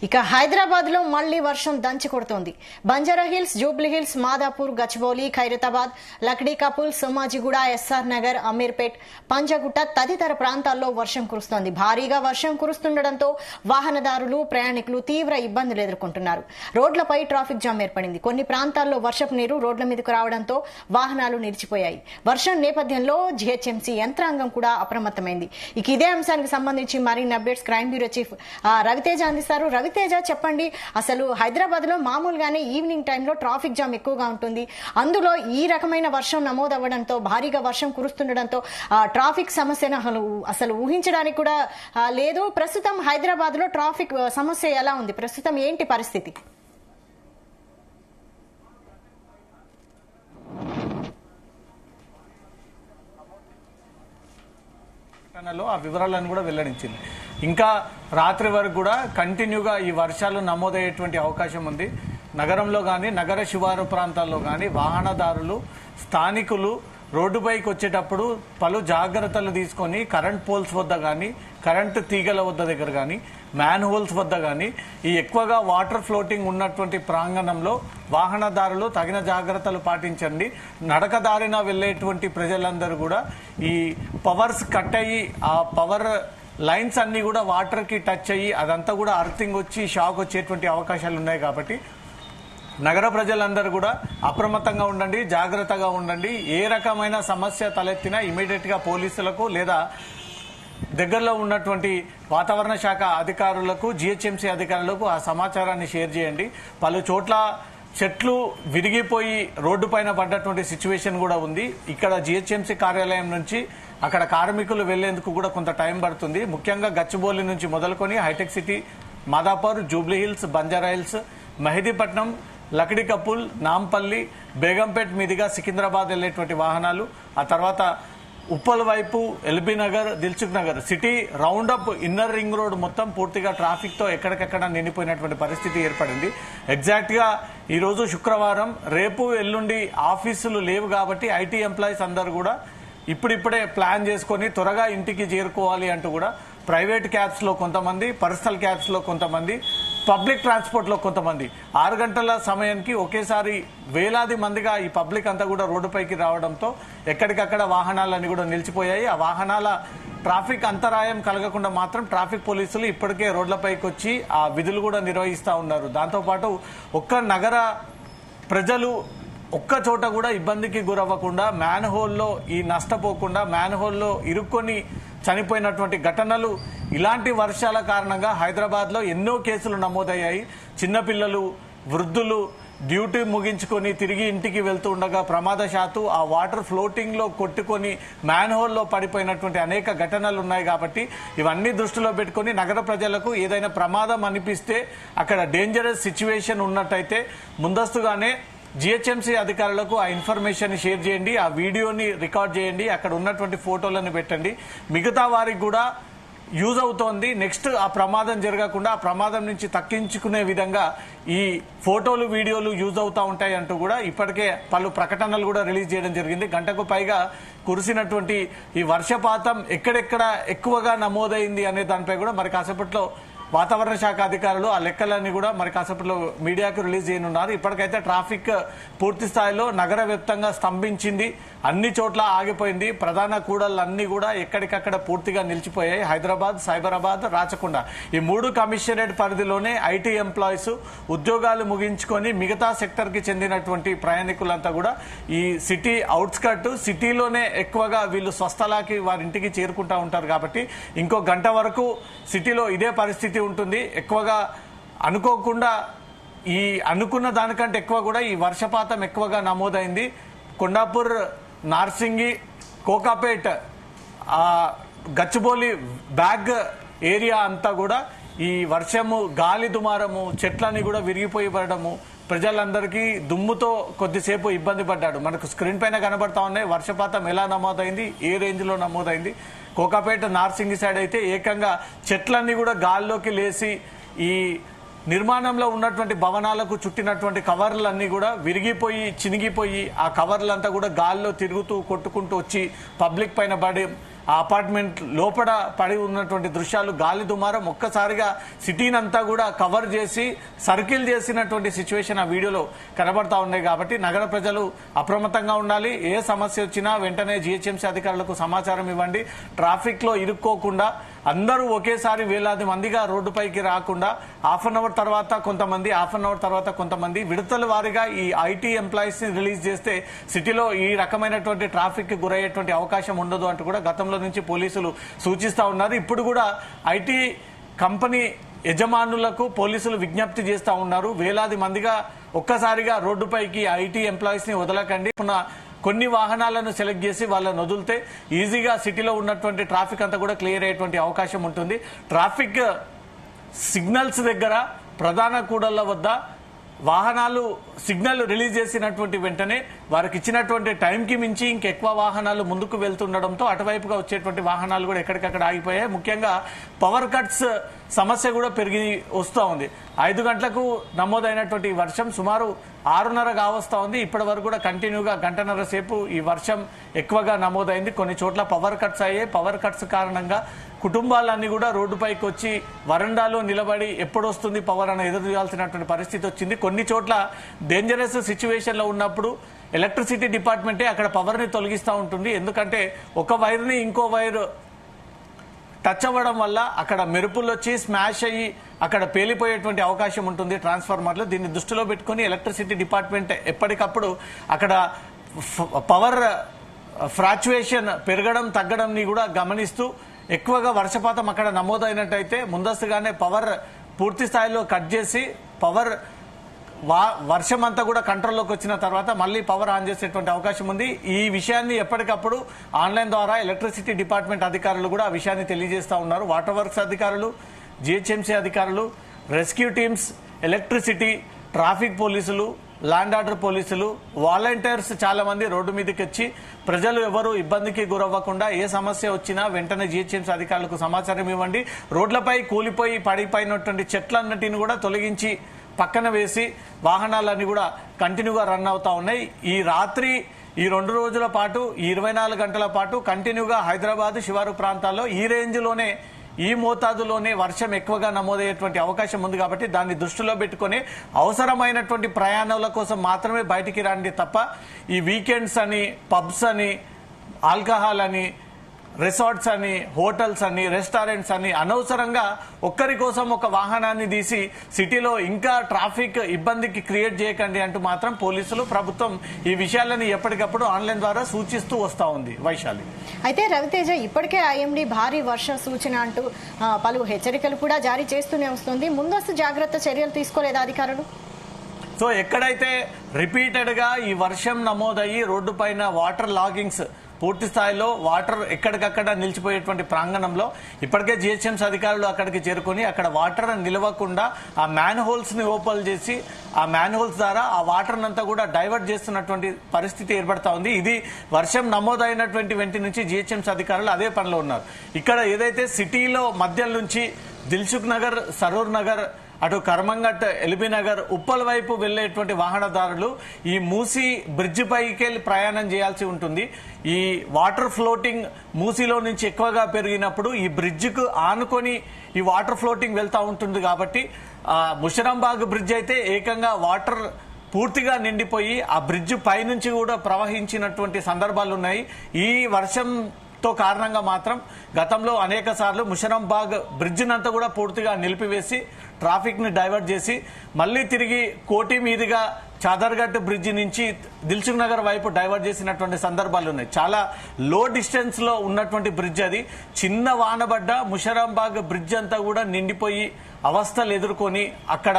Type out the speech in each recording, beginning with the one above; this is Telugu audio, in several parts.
ఇక హైదరాబాద్ లో మళ్లీ వర్షం దంచి కొడుతోంది. Banjara Hills, Jubilee Hills, Madhapur, Gachibowli, Khairatabad, Lakdi Kapul, Somajiguda, S R Nagar, Ameerpet, Panjagutta తదితర ప్రాంతాల్లో వర్షం కురుస్తోంది. భారీగా వర్షం కురుస్తుండటంతో వాహనదారులు, ప్రయాణికులు తీవ్ర ఇబ్బందులు ఎదుర్కొంటున్నారు. రోడ్లపై ట్రాఫిక్ జామ్ ఏర్పడింది. కొన్ని ప్రాంతాల్లో వర్షపు నీరు రోడ్ల మీదకు రావడంతో వాహనాలు నిలిచిపోయాయి. వర్షం నేపథ్యంలో జీహెచ్ఎంసీ యంత్రాంగం కూడా అప్రమత్తమైంది. ఇక ఇదే అంశానికి సంబంధించి మరిన్ని updates crime bureau chief Raviteja అందిస్తారు. రవితేజ, చెప్పండి, అసలు హైదరాబాద్ లో మామూలుగానే ఈవినింగ్ టైంలో ట్రాఫిక్ జామ్ ఎక్కువగా ఉంటుంది. అందులో ఈ రకమైన వర్షం నమోదవ్వడంతో, భారీగా వర్షం కురుస్తుండటంతో ట్రాఫిక్ సమస్యను అసలు ఊహించడానికి కూడా లేదు. ప్రస్తుతం హైదరాబాద్ లో ట్రాఫిక్ సమస్య ఎలా ఉంది? ప్రస్తుతం ఏంటి పరిస్థితి? ఆ వివరాలను కూడా వెల్లడించింది. ఇంకా రాత్రి వరకు కూడా కంటిన్యూగా ఈ వర్షాలు నమోదయ్యేటువంటి అవకాశం ఉంది. నగరంలో కానీ, నగర శివారు ప్రాంతాల్లో కానీ వాహనదారులు, స్థానికులు రోడ్డుపైకి వచ్చేటప్పుడు పలు జాగ్రత్తలు తీసుకొని కరెంట్ పోల్స్ వద్ద కానీ, కరెంటు తీగల వద్ద దగ్గర కానీ, మ్యాన్ హోల్స్ వద్ద కానీ, ఈ ఎక్కువగా వాటర్ ఫ్లోటింగ్ ఉన్నటువంటి ప్రాంగణంలో వాహనదారులు తగిన జాగ్రత్తలు పాటించండి. నడకదారిన వెళ్లేటువంటి ప్రజలందరూ కూడా ఈ పవర్స్ కట్ అయ్యి ఆ పవర్ లైన్స్ అన్ని కూడా వాటర్ కి టచ్ అయ్యి అదంతా కూడా అర్థింగ్ వచ్చి షాక్ వచ్చేటువంటి అవకాశాలు ఉన్నాయి. కాబట్టి నగర ప్రజలందరూ కూడా అప్రమత్తంగా ఉండండి, జాగ్రత్తగా ఉండండి. ఏ రకమైన సమస్య తలెత్తినా ఇమీడియట్ గా పోలీసులకు లేదా దగ్గరలో ఉన్నటువంటి వాతావరణ శాఖ అధికారులకు, జీహెచ్ఎంసీ అధికారులకు ఆ సమాచారాన్ని షేర్ చేయండి. పలు చోట్ల చెట్లు విరిగిపోయి రోడ్డు పైన పడ్డటువంటి సిచ్యువేషన్ కూడా ఉంది. ఇక్కడ జీహెచ్ఎంసీ కార్యాలయం నుంచి అక్కడ కార్మికులు వెళ్లేందుకు కూడా కొంత టైం పడుతుంది. ముఖ్యంగా గచ్చిబౌలి నుంచి మొదలుకొని hitech city, Madhapur, Jubilee Hills, Banjara Hills, Mehdipatnam, Lakdi ka pul, Nampally, Begumpet మీదుగా సికింద్రాబాద్ వెళ్లేటువంటి వాహనాలు, ఆ తర్వాత ఉప్పల్ వైపు LB Nagar, Dilsukh Nagar, city roundup inner ring road మొత్తం పూర్తిగా ట్రాఫిక్ తో ఎక్కడికెక్కడ నిండిపోయినటువంటి పరిస్థితి ఏర్పడింది. ఎగ్జాక్ట్ గా ఈ రోజు శుక్రవారం, రేపు ఎల్లుండి ఆఫీసులు లేవు కాబట్టి ఐటీ ఎంప్లాయీస్ అందరూ కూడా ఇప్పుడిప్పుడే ప్లాన్ చేసుకుని త్వరగా ఇంటికి చేరుకోవాలి అంటూ కూడా ప్రైవేట్ క్యాబ్స్ లో కొంతమంది, పర్సనల్ క్యాబ్స్ లో కొంతమంది, పబ్లిక్ ట్రాన్స్పోర్ట్ లో కొంతమంది 6 గంటల సమయానికి ఒకేసారి వేలాది మందిగా ఈ పబ్లిక్ అంతా కూడా రోడ్డుపైకి రావడంతో ఎక్కడికక్కడ వాహనాలన్నీ కూడా నిలిచిపోయాయి. ఆ వాహనాల ట్రాఫిక్ అంతరాయం కలగకుండా మాత్రం ట్రాఫిక్ పోలీసులు ఇప్పటికే రోడ్లపైకి వచ్చి ఆ విధులు కూడా నిర్వహిస్తా ఉన్నారు. దాంతోపాటు ఒక్క నగర ప్రజలు ఒక్క చోట కూడా ఇబ్బందికి గురవ్వకుండా, మ్యాన్ హోల్లో ఈ నష్టపోకుండా, మ్యాన్ హోల్లో ఇరుక్కొని చనిపోయినటువంటి ఘటనలు ఇలాంటి వర్షాల కారణంగా హైదరాబాద్ లో ఎన్నో కేసులు నమోదయ్యాయి. చిన్నపిల్లలు, వృద్ధులు డ్యూటీ ముగించుకొని తిరిగి ఇంటికి వెళ్తూ ఉండగా ప్రమాదశాత్తు ఆ వాటర్ ఫ్లోటింగ్ లో కొట్టుకొని మ్యాన్ హోల్లో పడిపోయినటువంటి అనేక ఘటనలు ఉన్నాయి. కాబట్టి ఇవన్నీ దృష్టిలో పెట్టుకుని నగర ప్రజలకు ఏదైనా ప్రమాదం అనిపిస్తే, అక్కడ డేంజరస్ సిచ్యువేషన్ ఉన్నట్టయితే ముందస్తుగానే జీహెచ్ఎంసీ అధికారులకు ఆ ఇన్ఫర్మేషన్ షేర్ చేయండి, ఆ వీడియోని రికార్డ్ చేయండి, అక్కడ ఉన్నటువంటి ఫోటోలను పెట్టండి. మిగతా వారికి కూడా యూజ్ అవుతోంది. నెక్స్ట్ ఆ ప్రమాదం జరగకుండా, ఆ ప్రమాదం నుంచి తక్కించుకునే విధంగా ఈ ఫోటోలు, వీడియోలు యూజ్ అవుతా ఉంటాయి అంటూ కూడా ఇప్పటికే పలు ప్రకటనలు కూడా రిలీజ్ చేయడం జరిగింది. గంటకు పైగా కురిసినటువంటి ఈ వర్షపాతం ఎక్కడెక్కడ ఎక్కువగా నమోదైంది అనే దానిపై కూడా మరి కాసేపట్లో వాతావరణ శాఖ అధికారులు ఆ లెక్కలన్నీ కూడా మరి కాసేపట్లో మీడియాకు రిలీజ్ చేయనున్నారు. ఇప్పటికైతే ట్రాఫిక్ పూర్తి స్థాయిలో నగర వ్యాప్తంగా స్తంభించింది, అన్ని చోట్ల ఆగిపోయింది. ప్రధాన కూడళ్లన్నీ కూడా ఎక్కడికక్కడ పూర్తిగా నిలిచిపోయాయి. హైదరాబాద్, సైబరాబాద్, రాచకొండ ఈ 3 కమిషనరేట్ పరిధిలోనే ఐటీ ఎంప్లాయీస్ ఉద్యోగాలు ముగించుకొని మిగతా సెక్టర్ కి చెందినటువంటి ప్రయాణికులంతా కూడా ఈ సిటీ అవుట్స్కట్, సిటీలోనే ఎక్కువగా వీళ్ళు స్వస్థలాకి వారింటికి చేరుకుంటా ఉంటారు. కాబట్టి ఇంకో గంట వరకు సిటీలో ఇదే పరిస్థితి ఉంటుంది. ఎక్కువగా అనుకోకుండా ఈ అనుకున్న దానికంటే ఎక్కువ కూడా ఈ వర్షపాతం ఎక్కువగా నమోదైంది. కొండాపూర్, నార్సింగి, కోకాపేట్, గచ్చిబౌలి బ్యాగ్ ఏరియా అంతా కూడా ఈ వర్షము, గాలి దుమారము, చెట్లన్నీ కూడా విరిగిపోయి పడడము, ప్రజలందరికీ దుమ్ముతో కొద్దిసేపు ఇబ్బంది పడ్డాడు. మనకు స్క్రీన్ పైన కనబడతా ఉన్నాయి వర్షపాతం ఎలా నమోదైంది, ఏ రేంజ్ లో నమోదైంది. కోకాపేట, నార్సింగి సైడ్ అయితే ఏకంగా చెట్లన్నీ కూడా గాల్లోకి లేసి ఈ నిర్మాణంలో ఉన్నటువంటి భవనాలకు చుట్టినటువంటి కవర్లన్నీ కూడా విరిగిపోయి, చినిగిపోయి ఆ కవర్లంతా కూడా గాల్లో తిరుగుతూ కొట్టుకుంటూ వచ్చి పబ్లిక్ పైన పడి ఆ అపార్ట్మెంట్ లోపల పడి ఉన్నటువంటి దృశ్యాలు, గాలి దుమారం ఒక్కసారిగా సిటీని అంతా కూడా కవర్ చేసి సర్కిల్ చేసినటువంటి సిచ్యువేషన్ ఆ వీడియోలో కనబడతా ఉన్నాయి. కాబట్టి నగర ప్రజలు అప్రమత్తంగా ఉండాలి. ఏ సమస్య వచ్చినా వెంటనే జీహెచ్ఎంసీ అధికారులకు సమాచారం ఇవ్వండి. ట్రాఫిక్ లో ఇరుక్కోకుండా అందరూ ఒకేసారి వేలాది మందిగా రోడ్డుపైకి రాకుండా హాఫ్ అన్ అవర్ తర్వాత కొంతమంది, హాఫ్ అన్ అవర్ తర్వాత కొంతమంది విడతల వారీగా ఈ ఐటీ ఎంప్లాయీస్ ని రిలీజ్ చేస్తే సిటీలో ఈ రకమైనటువంటి ట్రాఫిక్ కి గురయ్యేటువంటి అవకాశం ఉండదు అంటూ కూడా గతంలో నుంచి పోలీసులు సూచిస్తా ఉన్నారు. ఇప్పుడు కూడా ఐటీ కంపెనీ యజమానులకు పోలీసులు విజ్ఞప్తి చేస్తా ఉన్నారు. వేలాది మందిగా ఒక్కసారిగా రోడ్డుపైకి ఐటీ ఎంప్లాయీస్ ని వదలకండి. కొన్ని వాహనాలను సెలెక్ట్ చేసి వాళ్ళని వదిలితే ఈజీగా సిటీలో ఉన్నటువంటి ట్రాఫిక్ అంతా కూడా క్లియర్ అయ్యేటువంటి అవకాశం ఉంటుంది. ట్రాఫిక్ సిగ్నల్స్ దగ్గర, ప్రధాన కూడళ్ల వద్ద వాహనాలు సిగ్నల్ రిలీజ్ చేసినటువంటి వెంటనే వారికి ఇచ్చినటువంటి టైంకి మించి ఇంకెక్కువ వాహనాలు ముందుకు వెళ్తుండడంతో అటువైపుగా వచ్చేటువంటి వాహనాలు కూడా ఎక్కడికక్కడ ఆగిపోయాయి. ముఖ్యంగా పవర్ కట్స్ సమస్య కూడా పెరిగి వస్తూ ఉంది. 5 గంటలకు నమోదైనటువంటి వర్షం సుమారు 6:30 కావస్తా ఉంది. ఇప్పటి వరకు కూడా కంటిన్యూగా 1.5 గంటల సేపు ఈ వర్షం ఎక్కువగా నమోదైంది. కొన్ని చోట్ల పవర్ కట్స్ అయ్యాయి. పవర్ కట్స్ కారణంగా కుటుంబాలన్నీ కూడా రోడ్డుపైకి వచ్చి వరండాలో నిలబడి ఎప్పుడు వస్తుంది పవర్ అని ఎదురు చూడాల్సినటువంటి పరిస్థితి వచ్చింది. కొన్ని చోట్ల డేంజరస్ సిచ్యువేషన్ లో ఉన్నప్పుడు ఎలక్ట్రిసిటీ డిపార్ట్మెంటే అక్కడ పవర్ ని తొలగిస్తూ ఉంటుంది. ఎందుకంటే ఒక వైర్ ని ఇంకో వైర్ టచ్ అవ్వడం వల్ల అక్కడ మెరుపులు వచ్చి స్మాష్ అయ్యి అక్కడ పేలిపోయేటువంటి అవకాశం ఉంటుంది ట్రాన్స్ఫార్మర్లు. దీన్ని దృష్టిలో పెట్టుకుని ఎలక్ట్రిసిటీ డిపార్ట్మెంట్ ఎప్పటికప్పుడు అక్కడ పవర్ ఫ్రాక్చుయేషన్ పెరగడం తగ్గడం ని కూడా గమనిస్తూ ఎక్కువగా వర్షపాతం అక్కడ నమోదైనట్టయితే ముందస్తుగానే పవర్ పూర్తి స్థాయిలో కట్ చేసి పవర్ వర్షం అంతా కూడా కంట్రోల్లోకి వచ్చిన తర్వాత మళ్ళీ పవర్ ఆన్ చేసేటువంటి అవకాశం ఉంది. ఈ విషయాన్ని ఎప్పటికప్పుడు ఆన్లైన్ ద్వారా ఎలక్ట్రిసిటీ డిపార్ట్మెంట్ అధికారులు కూడా ఆ విషయాన్ని తెలియజేస్తా ఉన్నారు. వాటర్ వర్క్స్ అధికారులు, జీహెచ్ఎంసీ అధికారులు, రెస్క్యూ టీమ్స్, ఎలక్ట్రిసిటీ, ట్రాఫిక్ పోలీసులు, ల్యాండ్ ఆర్డర్ పోలీసులు, వాలంటీర్స్ చాలా మంది రోడ్డు మీదకి వచ్చి ప్రజలు ఎవరు ఇబ్బందికి గురవ్వకుండా ఏ సమస్య వచ్చినా వెంటనే జీహెచ్ఎంసీ అధికారులకు సమాచారం ఇవ్వండి. రోడ్లపై కూలిపోయి పడిపోయినటువంటి చెట్లన్నిటిని కూడా తొలగించి పక్కన వేసి వాహనాలన్నీ కూడా కంటిన్యూగా రన్ అవుతా ఉన్నాయి. ఈ రాత్రి ఈ 2 రోజుల పాటు, ఈ 24 గంటల పాటు కంటిన్యూగా హైదరాబాద్ శివారు ప్రాంతాల్లో ఈ రేంజ్ లోనే, ఈ మోతాదులోనే వర్షం ఎక్కువగా నమోదయ్యేటువంటి అవకాశం ఉంది. కాబట్టి దాన్ని దృష్టిలో పెట్టుకుని అవసరమైనటువంటి ప్రయాణాల కోసం మాత్రమే బయటికి రండి తప్ప ఈ వీకెండ్స్ అని, పబ్స్ అని, ఆల్కహాల్ అని, రిసార్ట్స్ అని, హోటల్స్ అని, రెస్టారెంట్స్ అని అనవసరంగా ఒక్కరి కోసం ఒక వాహనాన్ని తీసి సిటీలో ఇంకా ట్రాఫిక్ ఇబ్బందికి క్రియేట్ చేయకండి అంటూ మాత్రం పోలీసులు, ప్రభుత్వం ఈ విషయాలను ఎప్పటికప్పుడు ఆన్లైన్ ద్వారా సూచిస్తూ వస్తా ఉంది. వైశాలి, అయితే రవితేజ ఇప్పటికే ఐఎండీ భారీ వర్ష సూచన అంటూ పలు హెచ్చరికలు కూడా జారీ చేస్తూనే వస్తుంది. ముందస్తు జాగ్రత్త చర్యలు తీసుకోలేదా అధికారులు? సో ఎక్కడైతే రిపీటెడ్ గా ఈ వర్షం నమోదయ్యి రోడ్డు పైన వాటర్ లాగింగ్స్ పూర్తి స్థాయిలో వాటర్ ఎక్కడికక్కడ నిలిచిపోయేటువంటి ప్రాంగణంలో ఇప్పటికే జీహెచ్ఎంసీ అధికారులు అక్కడికి చేరుకుని అక్కడ వాటర్ నిలవకుండా ఆ మ్యాన్ హోల్స్ ని ఓపెన్ చేసి ఆ మ్యాన్ హోల్స్ ద్వారా ఆ వాటర్ అంతా కూడా డైవర్ట్ చేస్తున్నటువంటి పరిస్థితి ఏర్పడతా ఉంది. ఇది వర్షం నమోదైనటువంటి వెంట నుంచి జీహెచ్ఎంసీ అధికారులు అదే పనిలో ఉన్నారు. ఇక్కడ ఏదైతే సిటీలో మధ్య నుంచి దిల్సుఖ్ నగర్, సరూర్ నగర్, అటు కర్మంఘట్, ఎల్బీ నగర్, ఉప్పల్ వైపు వెళ్లేటువంటి వాహనదారులు ఈ మూసీ బ్రిడ్జ్ పైకి ప్రయాణం చేయాల్సి ఉంటుంది. ఈ వాటర్ ఫ్లోటింగ్ మూసీలో నుంచి ఎక్కువగా పెరిగినప్పుడు ఈ బ్రిడ్జ్కు ఆనుకొని ఈ వాటర్ ఫ్లోటింగ్ వెళ్తా ఉంటుంది. కాబట్టి ముషరంబాగ్ బ్రిడ్జ్ అయితే ఏకంగా వాటర్ పూర్తిగా నిండిపోయి ఆ బ్రిడ్జ్ పైనుంచి కూడా ప్రవహించినటువంటి సందర్భాలు ఉన్నాయి. ఈ వర్షం కారణంగా మాత్రం గతంలో అనేక సార్లు ముషరంబాగ్ బ్రిడ్జ్ నంతా కూడా పూర్తిగా నిలిపివేసి ట్రాఫిక్ ని డైవర్ట్ చేసి మళ్లీ తిరిగి కోటి మీదుగా చాదర్ఘట్ బ్రిడ్జ్ నుంచి దిల్సుఖ్ నగర్ వైపు డైవర్ట్ చేసినటువంటి సందర్భాలు ఉన్నాయి. చాలా లో డిస్టెన్స్ లో ఉన్నటువంటి బ్రిడ్జ్ అది. చిన్న వానబడ్డ ముషరంబాగ్ బ్రిడ్జ్ అంతా కూడా నిండిపోయి అవస్థలు ఎదుర్కొని అక్కడ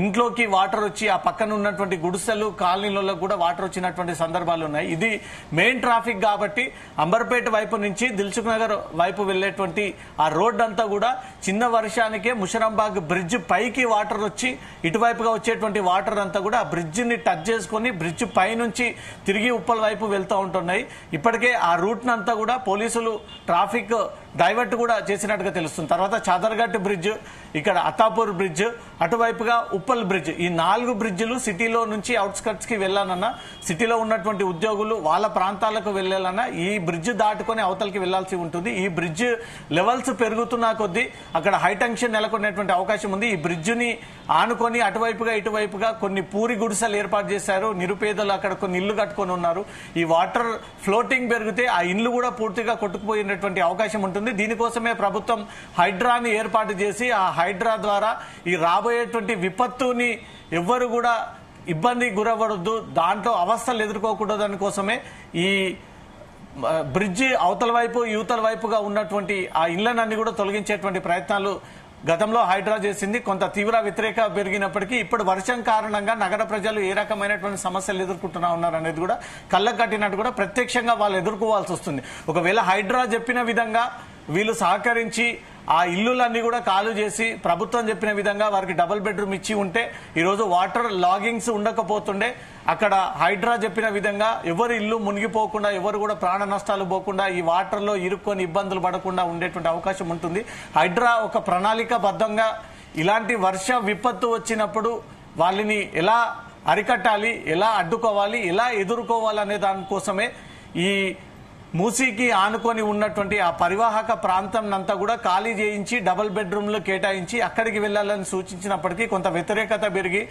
ఇంట్లోకి వాటర్ వచ్చి ఆ పక్కన ఉన్నటువంటి గుడిసెలు, కాలనీలలో కూడా వాటర్ వచ్చినటువంటి సందర్భాలు ఉన్నాయి. ఇది మెయిన్ ట్రాఫిక్ కాబట్టి అంబర్పేట వైపు నుంచి దిల్సుఖ్ నగర్ వైపు వెళ్లేటువంటి ఆ రోడ్ అంతా కూడా చిన్న వర్షానికే ముషరంబాగ్ బ్రిడ్జ్ పైకి వాటర్ వచ్చి ఇటువైపుగా వచ్చేటువంటి వాటర్ అంతా కూడా ఆ బ్రిడ్జ్ ని టచ్ చేసుకుని బ్రిడ్జ్ పై నుంచి తిరిగి ఉప్పల్ వైపు వెళ్తూ ఉంటున్నాయి. ఇప్పటికే ఆ రూట్ నంతా కూడా పోలీసులు ట్రాఫిక్ డైవర్ట్ కూడా చేసినట్టుగా తెలుస్తుంది. తర్వాత చాదర్ఘట్ బ్రిడ్జ్, ఇక్కడ అత్తాపూర్ బ్రిడ్జ్, అటువైపుగా ఉప్పల్ బ్రిడ్జ్. ఈ 4 బ్రిడ్జిలు సిటీలో నుంచి అవుట్స్కట్స్ కి వెళ్ళాలన్నా, సిటీలో ఉన్నటువంటి ఉద్యోగులు వాళ్ళ ప్రాంతాలకు వెళ్ళాలన్నా ఈ బ్రిడ్జ్ దాటుకొని అవతలకి వెళ్లాల్సి ఉంటుంది. ఈ బ్రిడ్జ్ లెవెల్స్ పెరుగుతున్న కొద్దీ అక్కడ హై టెన్షన్ నెలకొనేటువంటి అవకాశం ఉంది. ఈ బ్రిడ్జ్ ని ఆనుకొని అటువైపుగా ఇటువైపుగా కొన్ని పూరి గుడిసెలు ఏర్పాటు చేశారు. నిరుపేదలు అక్కడ కొన్ని ఇళ్లు కట్టుకొని ఉన్నారు. ఈ వాటర్ ఫ్లోటింగ్ పెరిగితే ఆ ఇళ్లు కూడా పూర్తిగా కొట్టుకుపోయినటువంటి అవకాశం ఉంటుంది. దీనికోసమే ప్రభుత్వం హైడ్రాని ఏర్పాటు చేసి ఆ హైడ్రా ద్వారా ఈ రాబోయేటువంటి విపత్తుని ఎవ్వరు కూడా ఇబ్బంది గురవడద్దు, దాంట్లో అవస్థలు ఎదుర్కోకూడదు దాని కోసమే ఈ బ్రిడ్జి అవతల వైపు యువతల వైపుగా ఉన్నటువంటి ఆ ఇళ్లనన్నీ కూడా తొలగించేటువంటి ప్రయత్నాలు గతంలో హైడ్రా చేసింది. కొంత తీవ్ర వ్యతిరేక పెరిగినప్పటికీ ఇప్పుడు వర్షం కారణంగా నగర ప్రజలు ఏ రకమైనటువంటి సమస్యలు ఎదుర్కొంటున్నా ఉన్నారు అనేది కూడా కళ్ళకు కట్టినట్టు కూడా ప్రత్యక్షంగా వాళ్ళు ఎదుర్కోవాల్సి వస్తుంది. ఒకవేళ హైడ్రా చెప్పిన విధంగా వీళ్ళు సహకరించి ఆ ఇల్లులన్నీ కూడా ఖాళీ చేసి ప్రభుత్వం చెప్పిన విధంగా వారికి డబుల్ బెడ్రూమ్ ఇచ్చి ఉంటే ఈరోజు వాటర్ లాగింగ్స్ ఉండకపోతుండే. అక్కడ హైడ్రా చెప్పిన విధంగా ఎవరు ఇల్లు మునిగిపోకుండా, ఎవరు కూడా ప్రాణ నష్టాలు పోకుండా, ఈ వాటర్లో ఇరుక్కొని ఇబ్బందులు పడకుండా ఉండేటువంటి అవకాశం ఉంటుంది. హైడ్రా ఒక ప్రణాళికాబద్ధంగా ఇలాంటి వర్ష విపత్తు వచ్చినప్పుడు వాళ్ళని ఎలా అరికట్టాలి, ఎలా అడ్డుకోవాలి, ఎలా ఎదుర్కోవాలి అనే దానికోసమే ఈ మూసీకి ఆనుకొని ఉన్నటువంటి ఆ పరివాహక ప్రాంతం అంతా కూడా ఖాళీ చేయించి డబుల్ బెడ్రూమ్లు కేటాయించి అక్కడికి వెళ్లాలని సూచించినప్పటికీ కొంత వ్యతిరేకత పెరిగి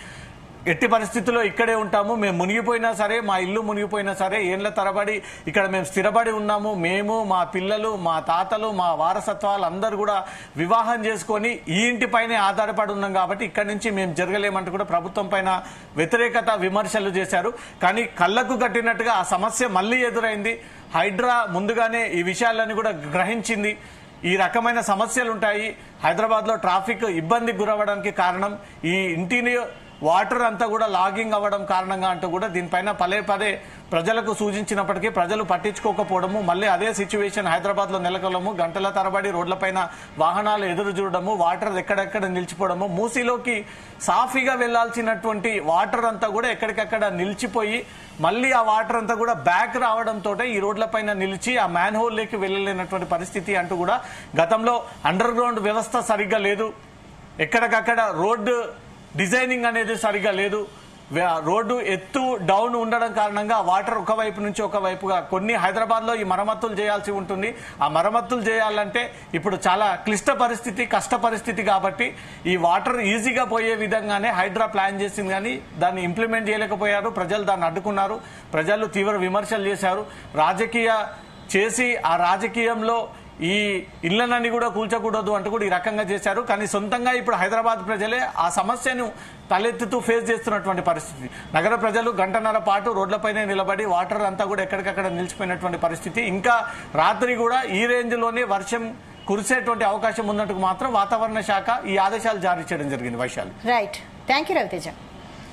ఎట్టి పరిస్థితుల్లో ఇక్కడే ఉంటాము, మేము మునిగిపోయినా సరే, మా ఇల్లు మునిగిపోయినా సరే, ఏళ్ల తరబడి ఇక్కడ మేము స్థిరపడి ఉన్నాము, మేము, మా పిల్లలు, మా తాతలు, మా వారసత్వాలు అందరూ కూడా వివాహం చేసుకొని ఈ ఇంటిపైనే ఆధారపడి ఉన్నాం కాబట్టి ఇక్కడి నుంచి మేము జరగలేమంటూ కూడా ప్రభుత్వం పైన వ్యతిరేకత విమర్శలు చేశారు. కానీ కళ్ళకు కట్టినట్టుగా ఆ సమస్య మళ్లీ ఎదురైంది. హైడ్రా ముందుగానే ఈ విషయాలన్నీ కూడా గ్రహించింది. ఈ రకమైన సమస్యలు ఉంటాయి, హైదరాబాద్ లో ట్రాఫిక్ ఇబ్బందికి గురవడానికి కారణం ఈ ఇంటిని వాటర్ అంతా కూడా లాగింగ్ అవ్వడం కారణంగా అంటూ కూడా దీనిపైన పదే ప్రజలకు సూచించినప్పటికీ ప్రజలు పట్టించుకోకపోవడము, మళ్ళీ అదే సిచ్యువేషన్ హైదరాబాద్ లో నెలకొల్లము, గంటల తరబడి రోడ్లపైన వాహనాలు ఎదురు చూడడము, వాటర్ ఎక్కడెక్కడ నిలిచిపోవడము, మూసీలోకి సాఫీగా వెళ్లాల్సినటువంటి వాటర్ అంతా కూడా ఎక్కడికక్కడ నిలిచిపోయి మళ్ళీ ఆ వాటర్ అంతా కూడా బ్యాక్ రావడంతో ఈ రోడ్లపైన నిలిచి ఆ మ్యాన్ హోల్ లేకి వెళ్ళలేనటువంటి పరిస్థితి అంటూ కూడా గతంలో అండర్ గ్రౌండ్ వ్యవస్థ సరిగ్గా లేదు, ఎక్కడికక్కడ రోడ్డు డిజైనింగ్ అనేది సరిగా లేదు, రోడ్డు ఎత్తు డౌన్ ఉండడం కారణంగా వాటర్ ఒకవైపు నుంచి ఒకవైపుగా కొన్ని హైదరాబాద్ లో ఈ మరమ్మతులు చేయాల్సి ఉంటుంది. ఆ మరమ్మతులు చేయాలంటే ఇప్పుడు చాలా క్లిష్ట పరిస్థితి, కష్ట పరిస్థితి కాబట్టి ఈ వాటర్ ఈజీగా పోయే విధంగానే హైడ్రా ప్లాన్ చేసింది, కానీ దాన్ని ఇంప్లిమెంట్ చేయలేకపోయారు. ప్రజలు దాన్ని అడ్డుకున్నారు, ప్రజలు తీవ్ర విమర్శలు చేశారు. రాజకీయ చేసి ఆ రాజకీయంలో ఈ ఇళ్లనన్నీ కూడా కూల్చకూడదు అంటూ కూడా ఈ రకంగా చేశారు. కానీ సొంతంగా ఇప్పుడు హైదరాబాద్ ప్రజలే ఆ సమస్యను తలెత్తుతూ ఫేస్ చేస్తున్నటువంటి పరిస్థితి. నగర ప్రజలు గంటన్నర పాటు రోడ్లపైనే నిలబడి వాటర్ అంతా కూడా ఎక్కడికక్కడ నిలిచిపోయినటువంటి పరిస్థితి. ఇంకా రాత్రి కూడా ఈ రేంజ్ లోనే వర్షం కురిసేటువంటి అవకాశం ఉన్నట్టు మాత్రం వాతావరణ శాఖ ఈ ఆదేశాలు జారీ చేయడం జరిగింది. Vaishali. Right, thank you Raviteja.